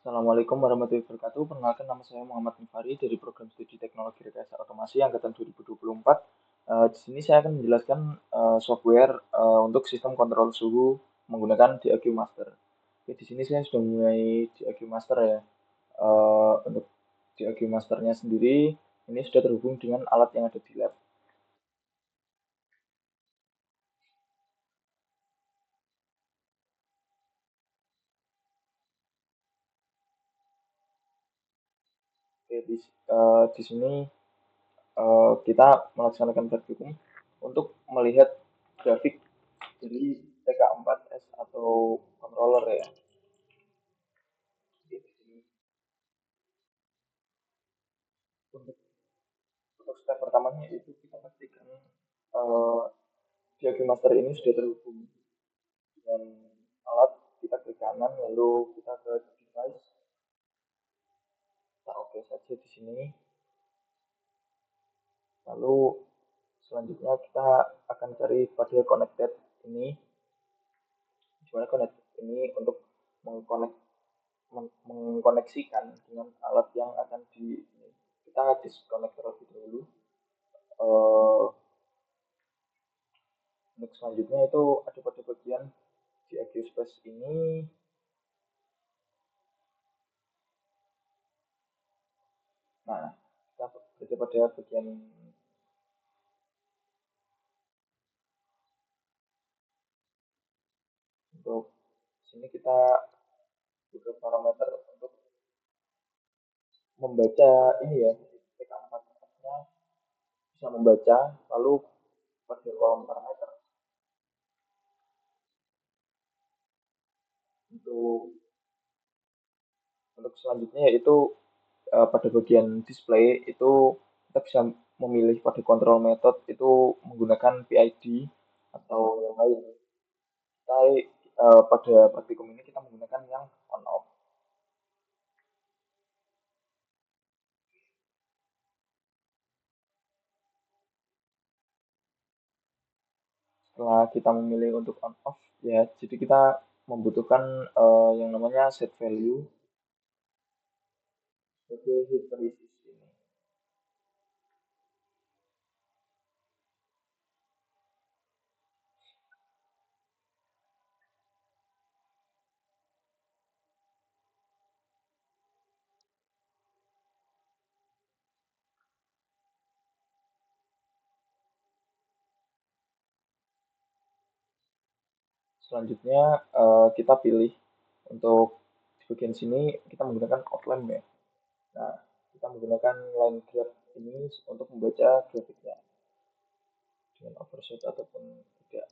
Assalamualaikum warahmatullahi wabarakatuh. Perkenalkan nama saya Muhammad Mifari dari program studi teknologi rekayasa otomasi angkatan 2024. Di sini saya akan menjelaskan software untuk sistem kontrol suhu menggunakan DAQ Master. Oke, di sini saya sudah mulai DAQ Master ya. Untuk DAQ Masternya sendiri ini sudah terhubung dengan alat yang ada di lab. Oke, di sini kita melaksanakan praktikum untuk melihat grafik dari TK4S atau controller ya. Di sini untuk, step pertamanya itu kita pastikan diagram master ini sudah terhubung dengan alat. Kita klik kanan lalu kita ke device, kita oke saja di sini. Lalu selanjutnya kita akan cari pada connected ini, dimana connect ini untuk mengkoneksikan dengan alat yang akan kita disconnect terlebih dahulu. Untuk selanjutnya itu ada pada bagian di Space ini. Nah, kita berada pada bagian untuk sini kita buka parameter untuk membaca ini ya, TK4-nya bisa membaca, lalu pada kolom parameter untuk selanjutnya yaitu pada bagian display itu kita bisa memilih pada control method itu menggunakan PID atau yang lain. Kita pada praktikum ini kita menggunakan yang on off. Setelah kita memilih untuk on off ya, jadi kita membutuhkan yang namanya set value sebagai hysteresis ini. Selanjutnya kita pilih untuk di bagian sini kita menggunakan outline ya. Nah, kita menggunakan line graph ini untuk membaca grafiknya dengan overshoot ataupun tidak.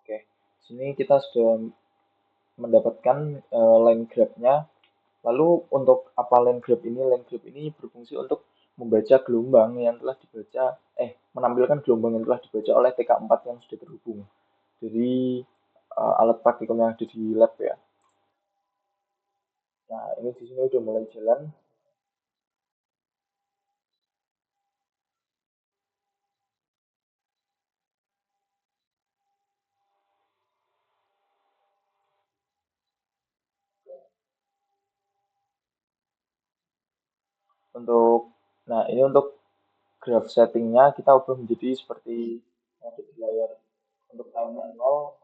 Oke, sini kita sudah mendapatkan line graph-nya. Lalu untuk apa line graph ini? Line graph ini berfungsi untuk membaca gelombang yang telah dibaca, menampilkan gelombang yang telah dibaca oleh TK4 yang sudah terhubung. Jadi alat praktikum yang ada di lab ya. Nah, ini di sini udah mulai jalan. Untuk, nah ini untuk graph settingnya kita ubah menjadi seperti yang ada di layar. Untuk time-nya 0,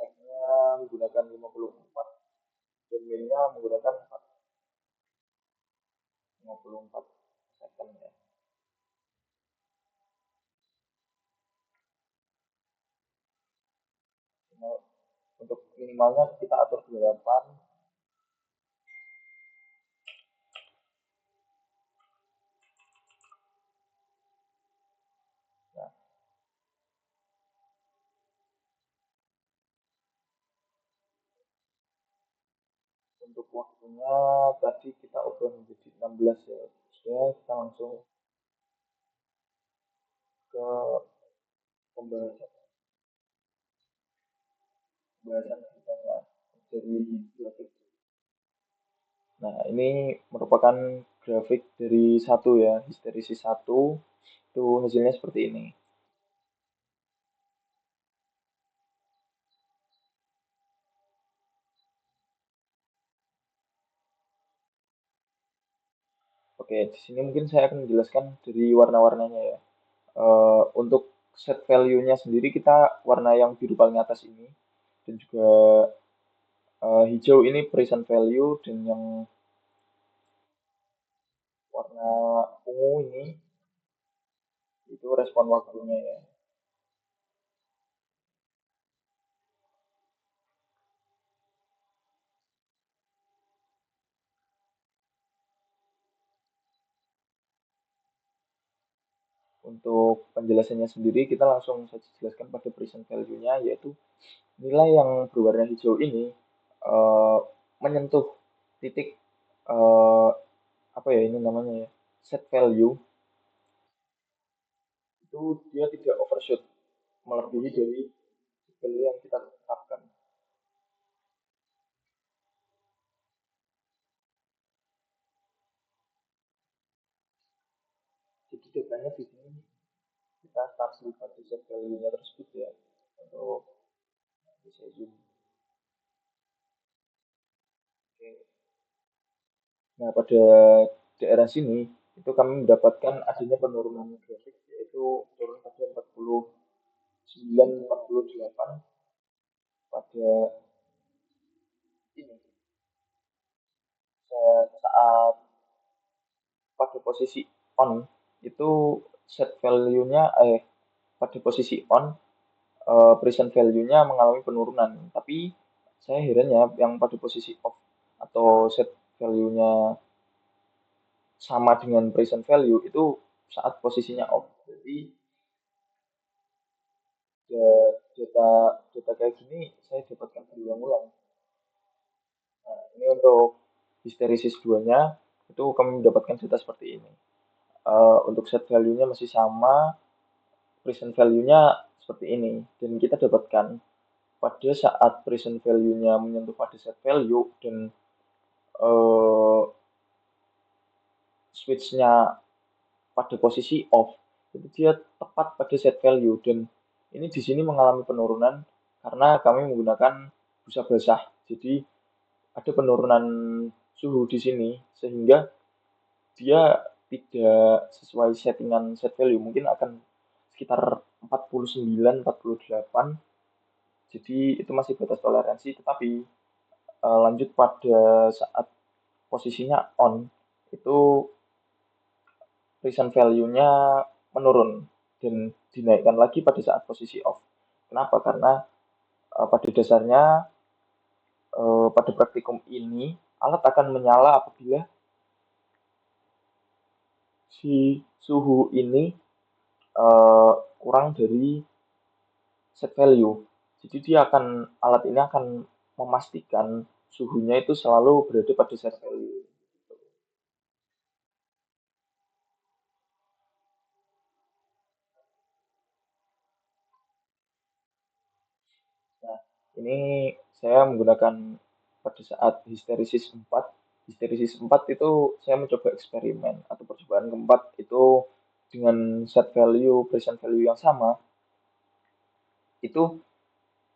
setnya menggunakan 54, dan min-nya menggunakan 54 second ya. Nah, untuk minimalnya kita atur 28. Nah, untuk waktunya tadi kita udah menjadi 16 ya. Sudah kita langsung ke pembahasan pembahasan kita ya, dari grafik. Nah, ini merupakan grafik dari satu ya, histeresis satu. Itu hasilnya seperti ini. Oke, di sini mungkin saya akan menjelaskan dari warna-warnanya ya. Untuk set value-nya sendiri kita warna yang biru paling atas ini dan juga hijau ini present value dan yang warna ungu ini itu respon waktunya ya. Untuk penjelasannya sendiri kita langsung saja jelaskan pada present value-nya yaitu nilai yang berwarna hijau ini eh, menyentuh titik eh, apa ya ini namanya ya set value itu dia tidak overshoot melebihi dari value yang kita tetapkan. Jadi datanya di sini kita tarik pada set value-nya tersebut ya untuk bisa zoom. Oke. Nah, pada daerah sini itu kami mendapatkan adanya penurunan grafik yaitu turun pada 49, 48 pada ini saat pada posisi on itu set value-nya pada posisi on present value-nya mengalami penurunan. Tapi saya heran ya yang pada posisi off atau set value-nya sama dengan present value itu saat posisinya off. Jadi data data kayak gini saya dapatkan berulang-ulang. Nah, ini untuk histeresis 2-nya itu kami mendapatkan data seperti ini. Untuk set value-nya masih sama, present value-nya seperti ini. Dan kita dapatkan pada saat present value-nya menyentuh pada set value dan uh, switch-nya pada posisi off, itu dia tepat pada set value dan ini di sini mengalami penurunan karena kami menggunakan busa basah. Jadi ada penurunan suhu di sini sehingga dia tidak sesuai settingan set value mungkin akan sekitar 49 48 jadi itu masih batas toleransi tetapi lanjut pada saat posisinya on itu present value-nya menurun dan dinaikkan lagi pada saat posisi off. Kenapa? Karena pada dasarnya pada praktikum ini alat akan menyala apabila si suhu ini kurang dari set value. Jadi dia akan alat ini akan memastikan suhunya itu selalu berada pada set value. Nah, ini saya menggunakan pada saat histeresis 4. Histeresis 4 itu saya mencoba eksperimen atau percobaan keempat itu dengan set value, present value yang sama. Itu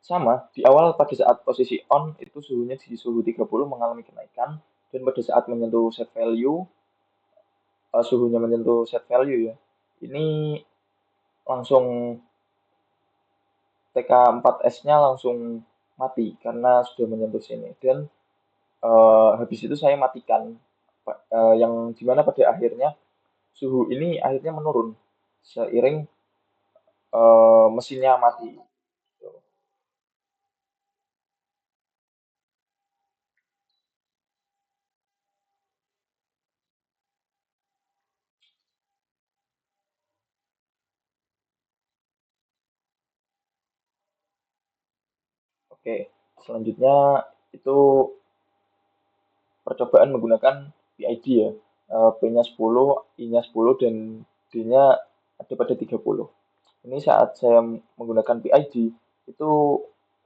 sama, di awal pada saat posisi on itu suhunya di suhu 30 mengalami kenaikan dan pada saat menyentuh set value, suhunya menyentuh set value ya. Ini langsung TK4S-nya langsung mati karena sudah menyentuh sini dan habis itu saya matikan yang dimana pada akhirnya suhu ini akhirnya menurun seiring mesinnya mati. Oke, selanjutnya itu percobaan menggunakan PID ya. P-nya 10, I-nya 10, dan D-nya ada pada 30. Ini saat saya menggunakan PID, itu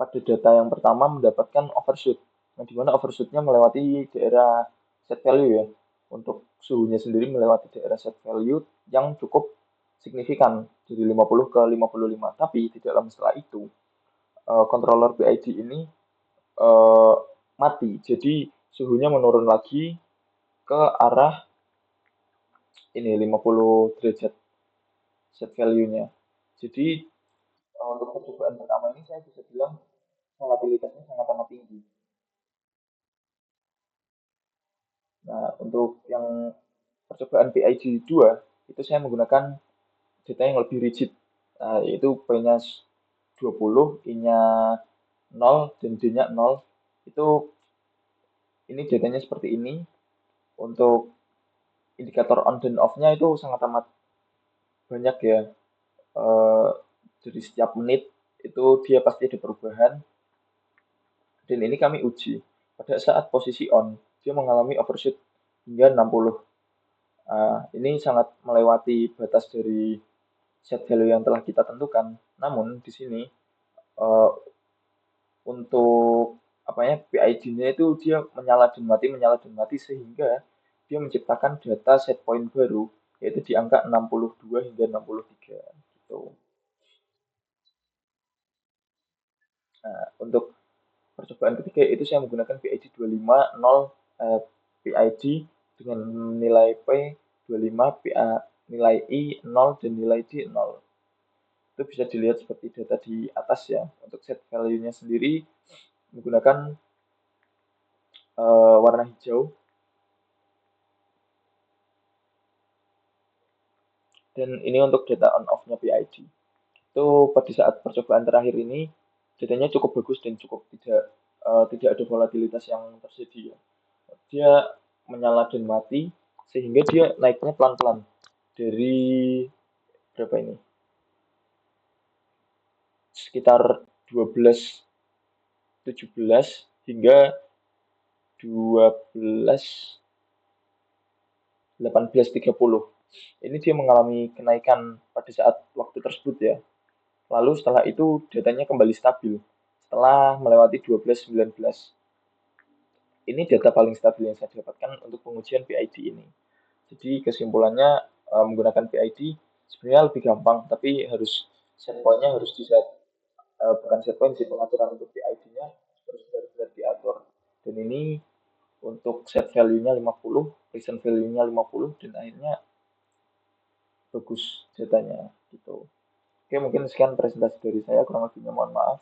pada data yang pertama mendapatkan overshoot. Nah, di mana overshootnya melewati daerah set value ya. Untuk suhunya sendiri melewati daerah set value yang cukup signifikan dari 50 ke 55. Tapi tidak lama setelah itu, controller PID ini eh, mati. Jadi suhunya menurun lagi ke arah ini 50 derajat set value-nya. Jadi untuk percobaan pertama ini saya bisa bilang volatilitasnya sangat amat tinggi. Nah, untuk yang percobaan PIG 2 itu saya menggunakan data yang lebih rigid. Nah, yaitu P-nya 20, I-nya 0, dan D-nya 0. Itu ini datanya seperti ini. Untuk indikator on dan off-nya itu sangat amat banyak ya. Eh, dari setiap menit itu dia pasti ada perubahan. Dan ini kami uji. Pada saat posisi on, dia mengalami overshoot hingga 60. Ini sangat melewati batas dari set value yang telah kita tentukan. Namun di sini uh, untuk apa ya PID-nya itu dia menyala dan mati sehingga dia menciptakan data set point baru yaitu di angka 62 hingga 63 gitu. Nah, untuk percobaan ketiga itu saya menggunakan PID 250 PID dengan nilai P 25, PA, nilai I 0, dan nilai D 0. Itu bisa dilihat seperti data di atas ya. Untuk set value-nya sendiri menggunakan warna hijau. Dan ini untuk data on off-nya PID. Itu pada saat percobaan terakhir ini datanya cukup bagus dan cukup tidak ada volatilitas yang terjadi ya. Dia menyala dan mati sehingga dia naiknya pelan-pelan dari berapa ini? Sekitar 12.17 hingga 12.18.30. Ini dia mengalami kenaikan pada saat waktu tersebut ya. Lalu setelah itu datanya kembali stabil setelah melewati 12.19. Ini data paling stabil yang saya dapatkan untuk pengujian PID ini. Jadi kesimpulannya menggunakan PID sebenarnya lebih gampang, tapi harus set point-nya harus di set, bukan set point sih, pengaturan untuk PID-nya harus benar-benar diatur. Dan ini untuk set value-nya 50, recent value-nya 50, dan akhirnya bagus datanya gitu. Oke, mungkin sekian presentasi dari saya, kurang lebihnya mohon maaf.